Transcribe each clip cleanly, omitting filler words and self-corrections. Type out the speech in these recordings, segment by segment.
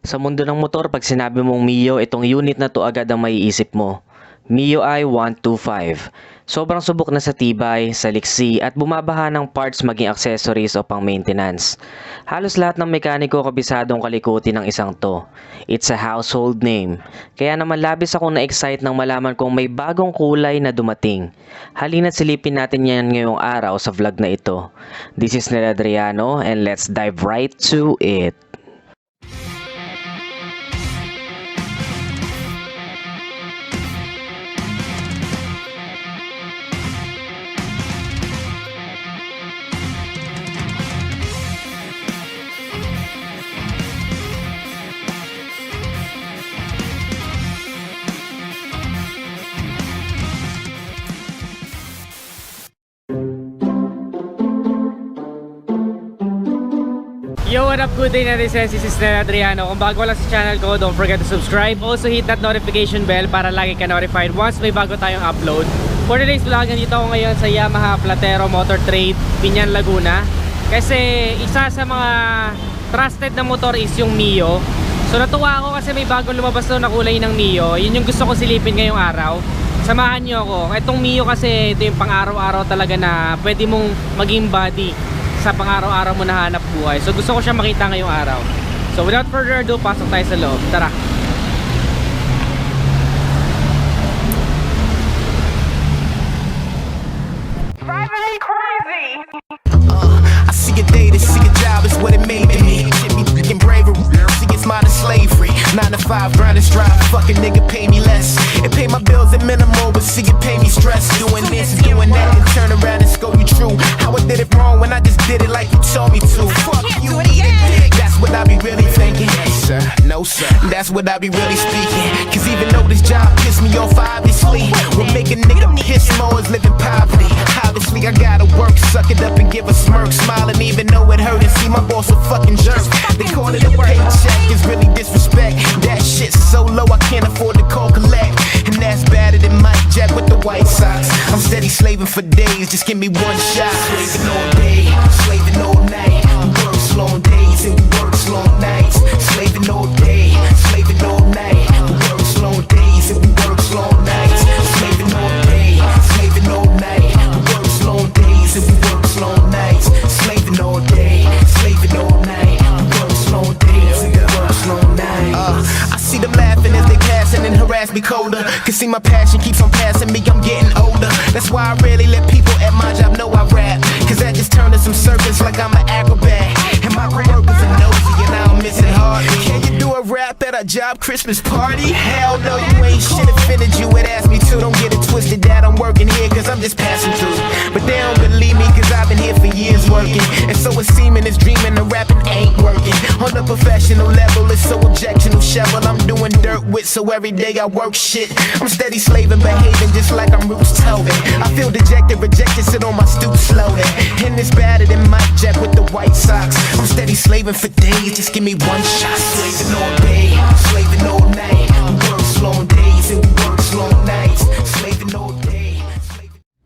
Sa mundo ng motor, pag sinabi mong Mio, itong unit na to agad ang maiisip mo. Mio i125. Sobrang subok na sa tibay, sa liksi at bumabaha ng parts maging accessories o pang maintenance. Halos lahat ng mekaniko kabisadong kalikuti ng isang to. It's a household name. Kaya naman labis akong na-excite nang malaman kong may bagong kulay na dumating. Halina't silipin natin yan ngayong araw sa vlog na ito. This is Nel Adriano and let's dive right to it. Yo, what up? Good day natin sa this is Nel Adriano. Kung bago lang sa channel ko, don't forget to subscribe. Also hit that notification bell para lagi ka notified once may bago tayong upload. For today's vlog, nandito ako ngayon sa Yamaha Platero Motor Trade, Piñan, Laguna. Kasi isa sa mga trusted na motor is yung Mio. So natuwa ako kasi may bagong lumabas na kulay ng Mio. Yun yung gusto ko silipin ngayong araw. Samahan nyo ako. Itong Mio kasi ito yung pang araw-araw talaga na pwede mong maging body sa pang-araw-araw mo na hanap buhay. So gusto ko siya makita ngayong araw. So without further ado, pasok tayo sa loob. Tara! Driving crazy. I see a day to see a job is what it made me. Shit be freaking bravery. See it's modern slavery. 9 to 5 grind and strive. Fucking nigga pay me less. It pay my bills at minimal, but see it pay me stress. Doing this, doing that, and turn around and scold you true. How I did it wrong when I just did it like you told me to. Fuck you, eat it dick. That's what I be really thinking. Yes, sir. No, sir. That's what I be really speaking. Cause even though this job pissed me off, obviously, what make a nigga piss more is living poverty. Obviously, I gotta work, suck it up and give a smirk. Smiling even though it hurt and see my boss a fucking jerk. They call it a paycheck, it's really disrespect. That shit's so low I can't afford to call collect. And that's better than Mike Jack with the White Sox. I'm steady slaving for days, just give me one shot. Slaving all day, slaving all night. We work long days and we work long nights. Slaving all day, slaving all night. We work long days and we work long nights. Slaving all day, slaving all night. We work long days and we work long nights. Slaving all day, slaving all night. We work long days and we work long nights. I see them laughing as they passing and harass me colder. Cause see my passion keeps on passing me, I'm getting older. That's why I rarely let people at my job know I rap. Cause that just turned to some circus like I'm an acrobat. And my coworkers are nosy and I don't miss it hardly. Can you do a rap at a job Christmas party? Hell no, you ain't shit offended you would ask me to. Don't get it twisted that I'm working here cause I'm just passing through. But they don't believe me cause I've been here for years working. And so it's seeming it's dreaming the rapping ain't working. On the professional level it's so objectionable shovel I'm doing dirt with, so every day I work shit. I'm steady slaving, behaving just like I'm Roots Tobin. I feel dejected, rejected, sit on my stoop slowly. And it's better than Mike Jack with the White Sox. I'm steady slaving for days, just give me one shot. Slaving all day, slaving all night. We work long days and we work long nights. Slaving all day.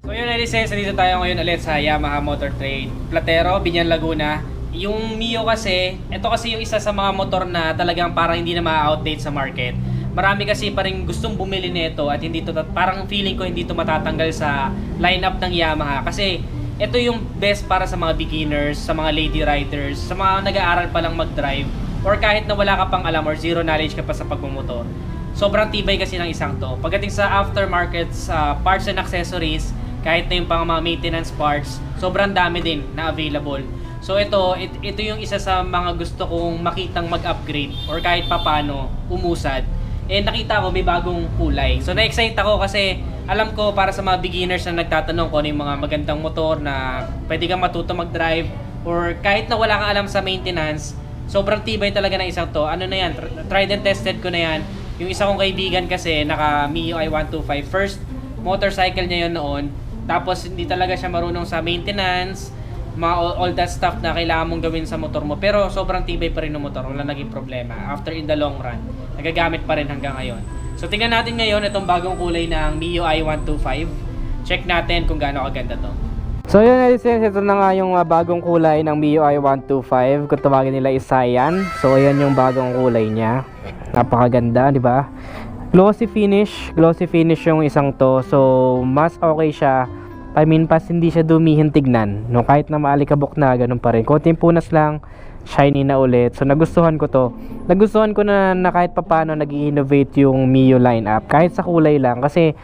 So yun, nandito tayo ngayon ulit sa Yamaha Motor Trade Platero, Piñan, Laguna. Yung Mio kasi, ito kasi yung isa sa mga motor na talagang parang hindi na ma-outdate sa market. Marami kasi pa rin gustong bumili nito at hindi to, parang feeling ko hindi to matatanggal sa lineup ng Yamaha kasi ito yung best para sa mga beginners, sa mga lady riders, sa mga nag-aaral pa lang mag-drive or kahit na wala ka pang alam or zero knowledge ka pa sa pagmumotor. Sobrang tibay kasi ng isang to. Pagdating sa aftermarket parts and accessories, kahit na yung pang mga maintenance parts, sobrang dami din na available. So ito yung isa sa mga gusto kong makitang mag-upgrade or kahit papano umusad. And nakita ko may bagong kulay. So na-excite ako kasi alam ko para sa mga beginners na nagtatanong kung ano yung mga magandang motor na pwede kang matuto mag-drive or kahit na wala kang alam sa maintenance, sobrang tibay talaga ng isang to. Ano na yan, tried and tested ko na yan. Yung isa kong kaibigan kasi naka Mio i125, first motorcycle niya yun noon. Tapos hindi talaga siya marunong sa maintenance, mga all that stuff na kailangan mong gawin sa motor mo. Pero sobrang tibay pa rin ng motor, wala naging problema. After in the long run, nagagamit pa rin hanggang ngayon. So tingnan natin ngayon itong bagong kulay ng Mio i125. Check natin kung gaano kaganda to. So yun guys, ito na nga yung bagong kulay ng MIUI 125, kung tawagin nila is cyan. So ayan yung bagong kulay niya. Napakaganda, di ba? Glossy finish yung isang to. So mas okay siya. I mean, pas hindi siya dumihin tignan. No, kahit na maalikabok na, ganun pa rin. Konting punas lang, shiny na ulit. So nagustuhan ko to. Nagustuhan ko na kahit papaano nag-i-innovate yung MIUI lineup, kahit sa kulay lang, kasi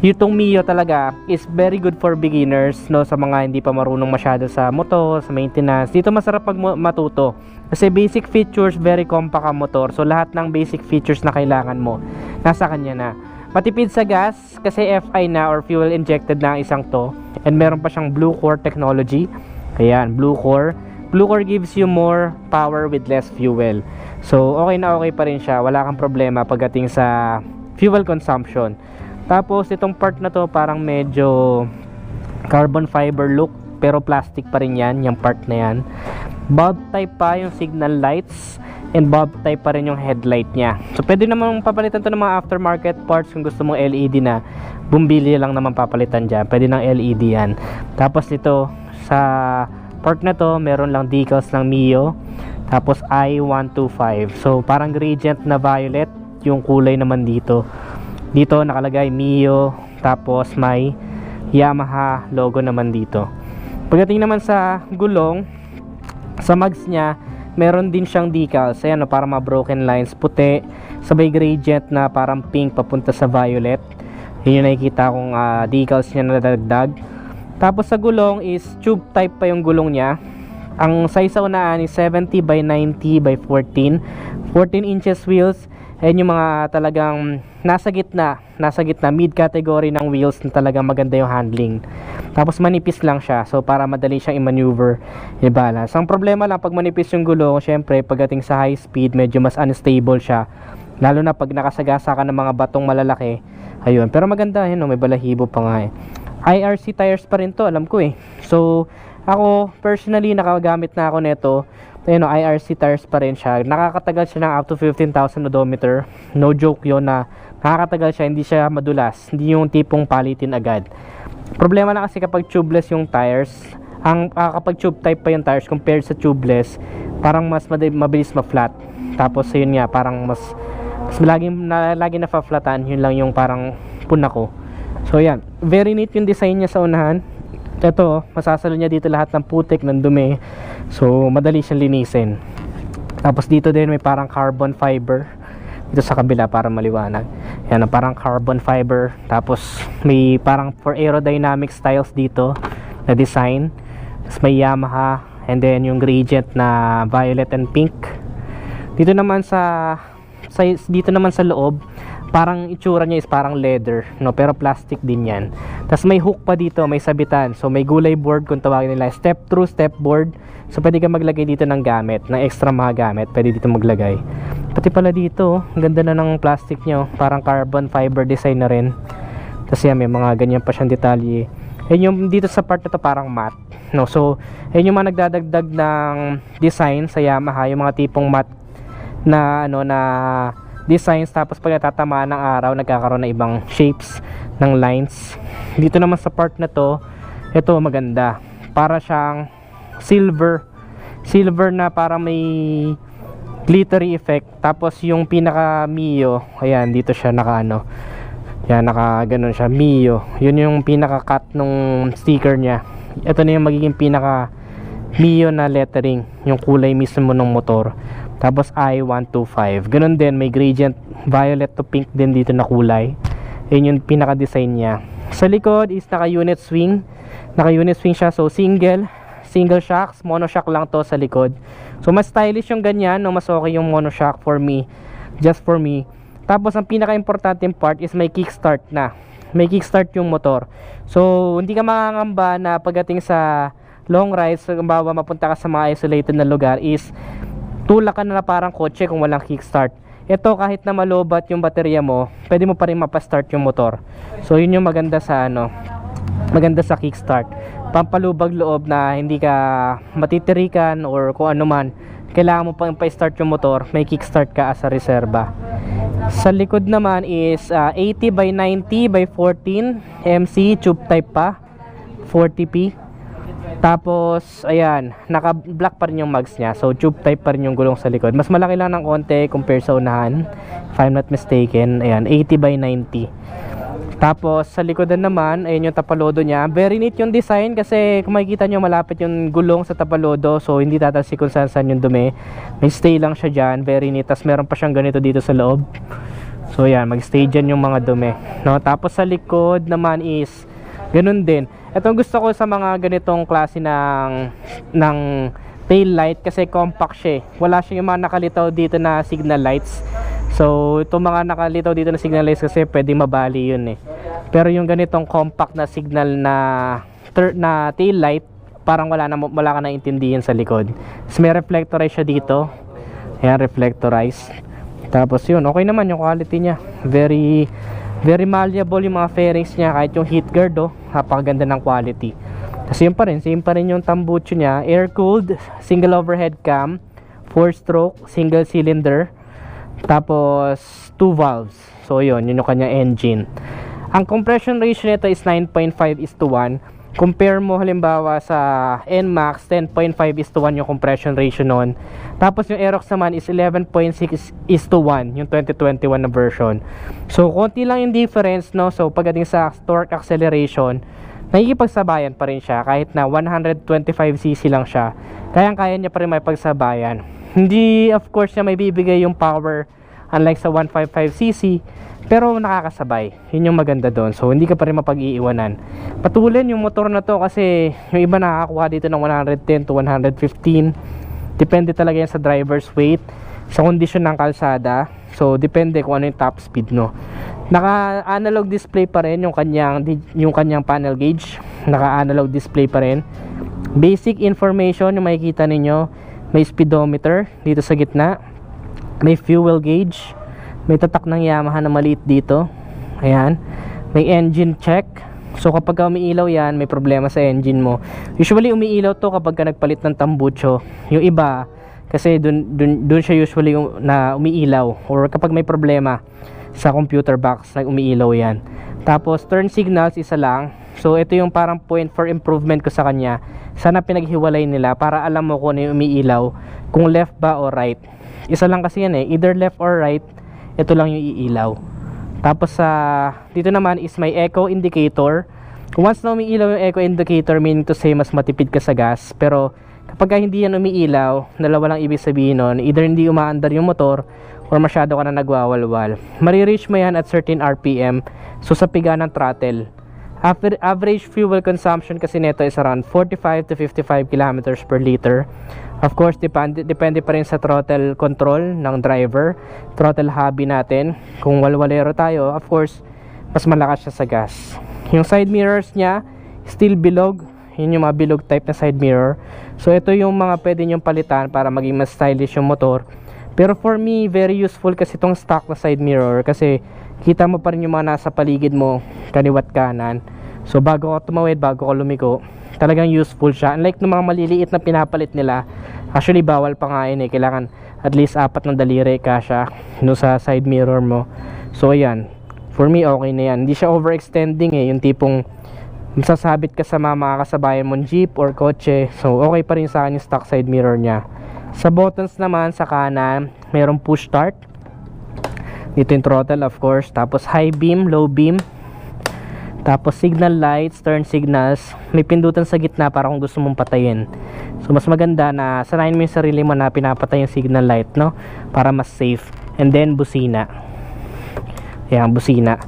itong MIUI talaga is very good for beginners, no, sa mga hindi pa marunong masyado sa motor, sa maintenance. Dito masarap pag matuto kasi basic features, very compact ang motor. So lahat ng basic features na kailangan mo nasa kanya na. Matipid sa gas kasi FI na or fuel injected na ang isang to, and meron pa siyang Blue Core technology. Ayan, Blue Core gives you more power with less fuel. So okay na okay pa rin siya, wala kang problema pagdating sa fuel consumption. Tapos itong part na to parang medyo carbon fiber look, pero plastic pa rin yan, yung part na yan. Bulb type pa yung signal lights, and bulb type pa rin yung headlight nya. So pwede naman papalitan to ng mga aftermarket parts. Kung gusto mo LED na, bumili lang naman papalitan dyan, pwede ng LED yan. Tapos ito sa part na to meron lang decals ng MIUI, tapos I125. So parang gradient na violet yung kulay naman dito. Dito nakalagay MIUI, tapos may Yamaha logo naman dito. Pagdating naman sa gulong, sa mags niya, meron din siyang decals. Ayan, para mga broken lines, puti, sabay gradient na parang pink papunta sa violet. Yun yung nakikita kong decals niya na nadagdag. Tapos sa gulong is tube type pa yung gulong niya. Ang size sa unaan is 70 by 90 by 14 inches wheels. Ayan yung mga talagang nasa gitna mid category ng wheels na talagang maganda yung handling. Tapos manipis lang siya, so para madali siyang i-maneuver, i-balance. Ang problema lang pag manipis yung gulong, syempre pagdating sa high speed medyo mas unstable siya, lalo na pag nakasagasa ka ng mga batong malalaki. Ayun, pero maganda yun, may balahibo pa nga eh. IRC tires pa rin to, alam ko eh. So ako personally nakagamit na ako nito. Ayun, IRC tires pa rin siya. Nakakatagal siya ng up to 15,000 odometer. No joke yun, na nakakatagal siya, hindi siya madulas. Hindi yung tipong palitin agad. Problema lang kasi kapag tubeless yung tires, kapag tube type pa yung tires compared sa tubeless, parang mas mabilis ma-flat. Tapos yun nga, parang mas lagi na fa-flatan. Yun lang yung parang puna ko. So yan, very neat yung design niya sa unahan. Ito, masasalo niya dito lahat ng putik, ng dumi. So madali siyang linisin. Tapos dito din may parang carbon fiber dito sa kabila para maliwanag. Yan, parang carbon fiber. Tapos may parang for aerodynamic styles dito na design. Tapos may Yamaha, and then yung gradient na violet and pink. Dito naman sa loob, parang itsura niya is parang leather, no, pero plastic din yan. Tapos may hook pa dito, may sabitan. So may gulay board kung tawagin nila, step through step board. So pwede ka maglagay dito ng gamit, ng extra mga gamit, pwede dito maglagay. Pati pala dito, ang ganda na ng plastic nyo, parang carbon fiber design na rin. Tapos yan, may mga ganyan pa siyang detalye. Ayun yung dito sa part na to parang matte, no. So ayun yung mga nagdadagdag ng design sa Yamaha, yung mga tipong matte na designs. Tapos pag natatamaan ng araw, nagkakaroon ng ibang shapes ng lines. Dito naman sa part na to, ito maganda, para siyang silver na parang may glittery effect. Tapos yung pinaka MIUI, ayan, dito siya naka ganun siya, MIUI. Yun yung pinaka cut nung sticker niya. Ito na yung magiging pinaka MIUI na lettering, yung kulay mismo ng motor. Tapos I125, ganun din, may gradient violet to pink din dito na kulay. Yun yung pinaka design niya. Sa likod is naka unit swing siya. So single shocks, monoshock lang to sa likod. So mas stylish yung ganyan, no? Mas okay yung monoshock for me, just for me. Tapos ang pinaka importante part is may kickstart na. May kickstart yung motor. So hindi ka makakamba na pagdating sa long rides, bawa mapunta ka sa mga isolated na lugar, is tulak ka na parang kotse kung walang kickstart. Ito, kahit na malobat yung baterya mo, pwede mo pa rin mapastart yung motor. So yun yung maganda sa maganda sa kickstart. Pampalubag loob na hindi ka matitirikan or kung ano man, kailangan mo pang pa-start yung motor, may kickstart ka as a reserba. Sa likod naman is 80 by 90 by 14 MC tube type pa, 40p. Tapos, ayan, naka-black pa rin yung mags niya. So, tube type pa rin yung gulong sa likod. Mas malaki lang ng konti compare sa unahan. If I'm not mistaken. Ayan, 80 by 90. Tapos, sa likodan naman, ayan yung tapalodo niya. Very neat yung design kasi kung makikita nyo, malapit yung gulong sa tapalodo. So, hindi tatalsik kung saan yung dumi. May stay lang siya dyan. Very neat. Tapos, meron pa siyang ganito dito sa loob. So, ayan, mag-stay dyan yung mga dumi. No? Tapos, sa likod naman is ganun din. Itong gusto ko sa mga ganitong klase ng tail light kasi compact siya. Wala siya yung mga nakalitaw dito na signal lights. So, itong mga nakalitaw dito na signal lights kasi pwede mabali yun eh. Pero yung ganitong compact na signal na tail light, parang wala ka na intindihin sa likod. So, may reflectorize siya dito. Ayan, reflectorize. Tapos yun, okay naman yung quality niya. Very malleable yung mga fairings niya, kahit yung heat guard napakaganda ng quality. Kasi yun pa rin, same pa rin yung tambucho niya, air cooled, single overhead cam, 4-stroke, single cylinder, tapos 2 valves. So yun yung kanyang engine. Ang compression ratio nito is 9.5:1. Compare mo halimbawa sa NMAX, 10.5:1 yung compression ratio nun. Tapos yung Aerox naman is 11.6:1 yung 2021 na version. So konti lang yung difference, no? So pagdating sa torque acceleration, nakikipagsabayan pa rin siya kahit na 125cc lang siya. Kayang-kaya niya pa rin may pagsabayan. Hindi of course niya may bibigay yung power unlike sa 155cc, pero nakakasabay. Yun yung maganda doon. So hindi ka pa rin mapag-iiwanan. Patulan yung motor na to kasi yung iba nakakakuha dito ng 110 to 115. Depende talaga yan sa driver's weight, sa kondisyon ng kalsada. So depende kung ano yung top speed, no. Naka-analog display pa rin yung kanyang panel gauge. Naka-analog display pa rin. Basic information yung makikita ninyo. May speedometer dito sa gitna. May fuel gauge. May tatak ng Yamaha na maliit dito. Ayan. May engine check. So kapag umiilaw yan, may problema sa engine mo. Usually umiilaw to kapag ka nagpalit ng tambucho. Yung iba, kasi dun siya usually na umiilaw. Or kapag may problema sa computer box, umiilaw yan. Tapos turn signals, isa lang. So ito yung parang point for improvement ko sa kanya. Sana pinaghiwalay nila para alam mo kung ano yung umiilaw, kung left ba o right. Isa lang kasi yan eh, either left or right. Ito lang yung iilaw. Tapos dito naman is may echo indicator. Once na umiilaw yung echo indicator, meaning to say mas matipid ka sa gas. Pero kapag hindi yan umiilaw, dalawa lang ibig sabihin nun, either hindi umaandar yung motor or masyado ka na nagwawalwal. Marireach mo yan at certain RPM. So sa piga ng throttle, average fuel consumption kasi nito is around 45 to 55 kilometers per liter. Of course, depende pa rin sa throttle control ng driver, throttle hobby natin. Kung walwalero tayo, of course, mas malakas siya sa gas. Yung side mirrors niya, still bilog. Yun yung mga bilog type na side mirror. So ito yung mga pwede nyong palitan para maging mas stylish yung motor. Pero for me, very useful kasi itong stock na side mirror kasi kita mo pa rin yung mga nasa paligid mo, kaliwat kanan. So bago ka tumawid, bago ka lumiko, talagang useful siya. Unlike ng mga maliliit na pinapalit nila, actually bawal pa nga yun eh. Kailangan at least 4 na daliri kasya no, sa side mirror mo. So ayan, for me okay na yan. Hindi siya overextending eh, yung tipong masasabit ka sa mga kasabayan mong jeep or kotse. So okay pa rin sa akin yung stock side mirror niya. Sa buttons naman sa kanan, mayroong push start. Dito yung throttle of course. Tapos high beam, low beam. Tapos signal lights, turn signals. May pindutan sa gitna para kung gusto mong patayin. So mas maganda na sanayin mo yung sarili mo na pinapatay yung signal light, no? Para mas safe. And then busina. Ayan, busina.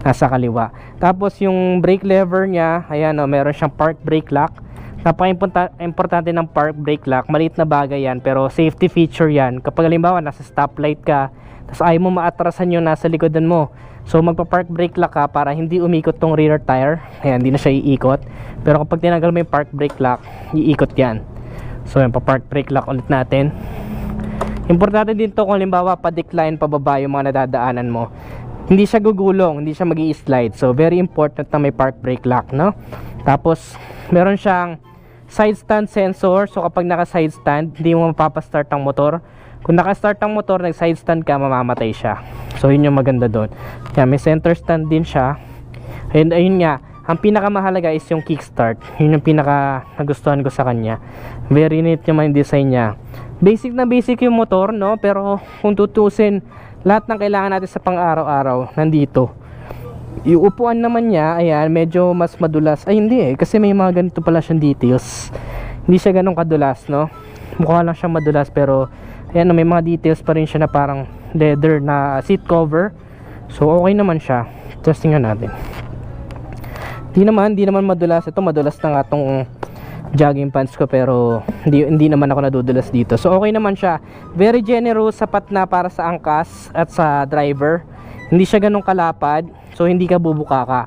Nasa kaliwa. Tapos yung brake lever niya, ayan o, meron siyang park brake lock. Napaka-importante ng park brake lock. Maliit na bagay yan, pero safety feature yan. Kapag halimbawa nasa stoplight ka, tapos ayaw mo maatrasan yung nasa likodan mo, so magpa-park brake lock ka para hindi umikot tong rear tire. Ayan, hindi na siya iikot. Pero kapag tinanggal mo yung park brake lock, iikot yan. So yan, pa-park brake lock ulit natin. Importante din to kung halimbawa pa-decline pababa yung mga nadadaanan mo. Hindi siya gugulong, hindi siya mag-i-slide. So very important na may park brake lock, no? Tapos meron siyang side stand sensor. So kapag naka-side stand, hindi mo mapapastart ang motor. Kung naka-start ang motor, nag-side stand ka, mamamatay siya. So yun yung maganda doon. Yan, may center stand din siya. Ayun nga, Ang pinakamahalaga is yung kickstart. Yun yung pinaka nagustuhan ko sa kanya. Very neat yung design niya. Basic na basic yung motor, no? Pero kung tutusin, lahat ng kailangan natin sa pang-araw-araw nandito. Yung upuan naman niya, ayan, medyo mas madulas. Ay, hindi eh, kasi may mga ganito pala siyang details. Hindi siya ganun kadulas, no? Mukha lang siya madulas, pero ayan, may mga details pa rin siya na parang leather na seat cover. So, okay naman siya. Testing natin. Di naman madulas. Ito, madulas na nga itong jogging pants ko, pero hindi naman ako nadudulas dito. So, okay naman siya. Very generous, sapat na para sa angkas at sa driver. Hindi siya ganun kalapad, so hindi ka bubuka ka.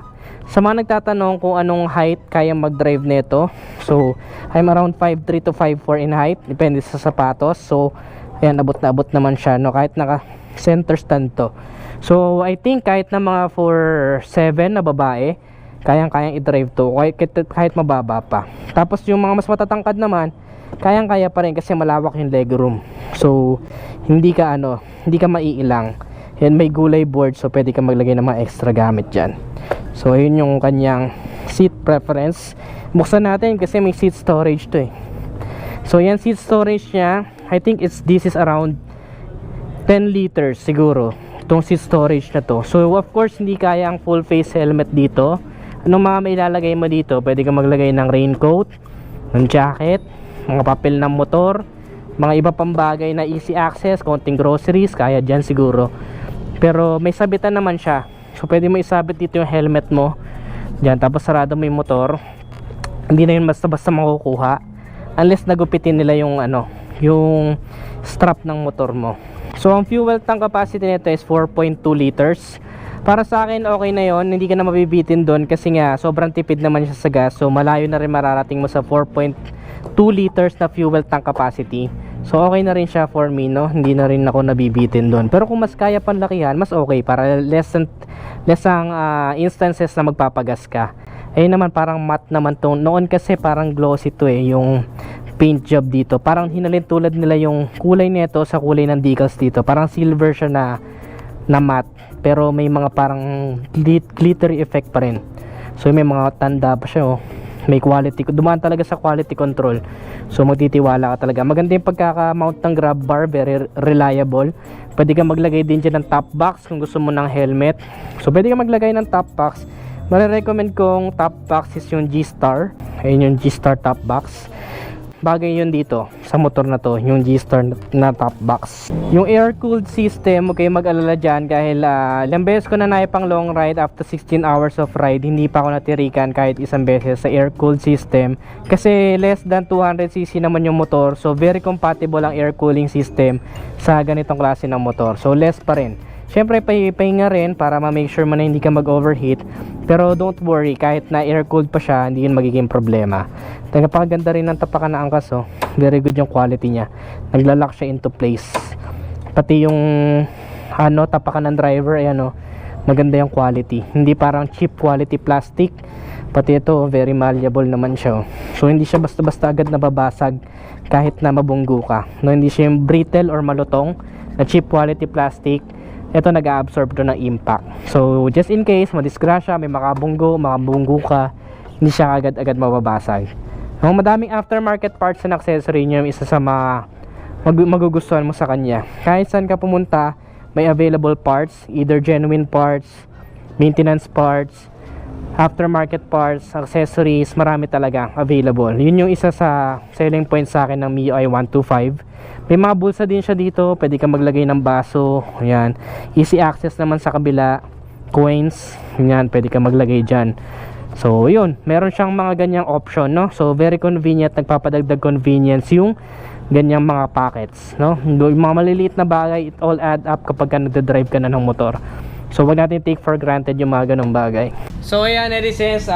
Sa mga nagtatanong kung anong height kaya mag-drive nito, so I'm around 5'3 to 5'4 in height, depende sa sapatos. So ayan, abot na abot naman siya, no, kahit naka center stand to. So I think kahit na mga 4'7 na babae, kayang-kayang i-drive to, kahit mababa pa. Tapos yung mga mas matatangkad naman, kayang-kaya pa rin kasi malawak yung legroom. So hindi ka maiilang. Yan, may gulay board, so pwede ka maglagay ng mga extra gamit dyan. So ayun yung kanyang seat preference. Buksan natin kasi may seat storage to eh. So yan, seat storage niya, I think this is around 10 liters siguro itong seat storage na to. So of course hindi kaya ang full face helmet dito. Anong mga may ilalagay mo dito? Pwede ka maglagay ng raincoat, ng jacket, mga papel ng motor, mga iba pang bagay na easy access, konting groceries, kaya dyan siguro. Pero may sabitan naman siya, so pwede mo isabit dito yung helmet mo dyan, tapos sarado mo yung motor. Hindi na yun basta-basta makukuha unless nagupitin nila yung yung strap ng motor mo. So ang fuel tank capacity nito is 4.2 liters. Para sa akin okay na yon, hindi ka na mabibitin doon kasi nga sobrang tipid naman siya sa gas. So malayo na rin mararating mo sa 4.2 liters na fuel tank capacity. So okay na rin siya for me, no? Hindi na rin ako nabibitin doon. Pero kung mas kaya panlakihan, mas okay para less ang instances na magpapagas ka. Ayun naman, parang matte naman to. Noon kasi parang glossy to eh, yung paint job dito. Parang hinalin tulad nila yung kulay nito sa kulay ng decals dito. Parang silver siya na matte, pero may mga parang glittery effect pa rin. So may mga tanda pa siya, oh. May quality, dumaan talaga sa quality control. So magtitiwala ka talaga. Maganda yung pagkaka-mount ng grab bar, very reliable. Pwede ka maglagay din dyan ng top box kung gusto mo ng helmet. So pwede ka maglagay ng top box. Marirecommend kong top box is yung G-Star. Ayun yung G-Star top box. Bagay yun dito sa motor na to, yung G-Star na top box. Yung air-cooled system, huwag kayo mag-alala dyan dahil ilang beses ko na naipang long ride after 16 hours of ride, hindi pa ako natirikan kahit isang beses sa air-cooled system kasi less than 200cc naman yung motor, so very compatible ang air cooling system sa ganitong klase ng motor. So less pa rin. Syempre pahinga rin para ma-make sure mo na hindi ka mag-overheat. Pero don't worry, kahit na air-cooled pa siya, hindi yun magiging problema. Napakaganda rin ng tapakan na angkas, oh. Very good yung quality niya. Naglalak siya into place. Pati yung tapakan ng driver, ayan, oh. Maganda yung quality. Hindi parang cheap quality plastic. Pati ito, very malleable naman siya, oh. So hindi siya basta-basta agad nababasag kahit na mabunggo ka. No, hindi siya yung brittle or malutong na cheap quality plastic. Ito nag-absorb to ng impact. So just in case madisgrasya, may makabunggo ka, hindi siya agad-agad mababasag. Ang madaming aftermarket parts and accessory niya, isa sa mga magugustuhan mo sa kanya. Kahit saan ka pumunta, may available parts, either genuine parts, maintenance parts, aftermarket parts, accessories, marami talaga available. Yun yung isa sa selling point sa akin ng MIUI 125. May mga bulsa din siya dito, pwede ka maglagay ng baso, ayan. Easy access naman sa kabila, coins, ayan, pwede ka maglagay dyan. So yun, meron siyang mga ganyang option, no? So very convenient, nagpapadagdag convenience yung ganyang mga packets, no? Yung mga maliliit na bagay, it all add up kapag ka nagdadrive ka na ng motor. So wag natin take for granted yung mga ganong bagay. So ayan, netizens,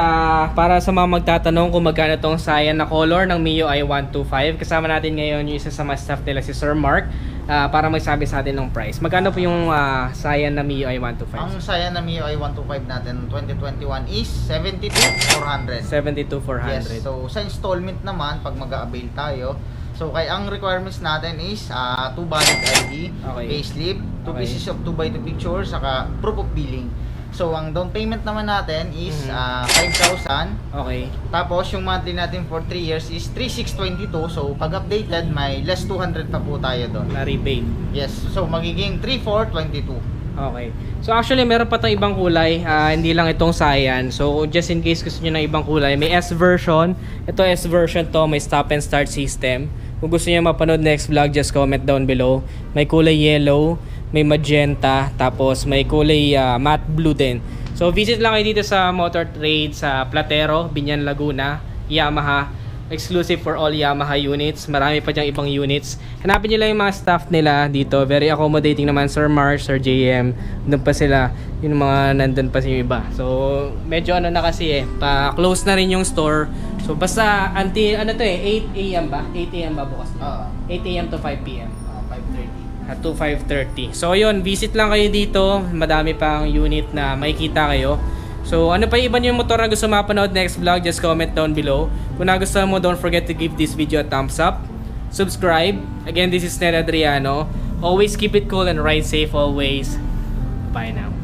para sa mga magtatanong kung magkano tong cyan na color ng MIUI 125, kasama natin ngayon yung isa sa mga staff nila, si Sir Mark, para magsabi sa atin ng price. Magkano po yung cyan na MIUI 125? Ang cyan na MIUI 125 natin 2021 is 72,400. 72,400. Yes, so sa installment naman, pag mag-a-avail tayo, so kaya ang requirements natin is 2 valid ID, Okay. payslip, 2 Okay. pieces of 2x2 pictures, saka proof of billing. So, ang down payment naman natin is 5,000. Okay. Tapos, yung monthly natin for 3 years is 3,622. So, pag updated, may less 200 pa po tayo doon. Na rebate. Yes. So, magiging 3,422. Okay. So actually meron pa tayong ibang kulay, hindi lang itong Cyan. So just in case gusto niyo ng ibang kulay, may S version. Ito S version to, may stop and start system. Kung gusto niyo mapanood next vlog, just comment down below. May kulay yellow, may magenta, tapos may kulay matte blue din. So visit lang kayo dito sa Motor Trade sa Platero, Binyan, Laguna, Yamaha. Exclusive for all Yamaha units. Marami pa dyang ibang units. Hanapin nyo lang yung mga staff nila dito. Very accommodating naman. Sir Mars, Sir JM. Doon pa sila. Yung mga nandun pa yung iba. So, medyo ano na kasi pa-close na rin yung store. So, basta until, 8 a.m. ba? 8 a.m. ba bukas? 8 a.m. to 5 p.m. 530. At to 5:30. So, yun. Visit lang kayo dito. Madami pang unit na makikita kayo. So, ano pa yung iba yung motor na gusto mapanood next vlog, just comment down below. Kung nagustuhan mo, don't forget to give this video a thumbs up. Subscribe. Again, this is Ned Adriano. Always keep it cool and ride safe always. Bye now.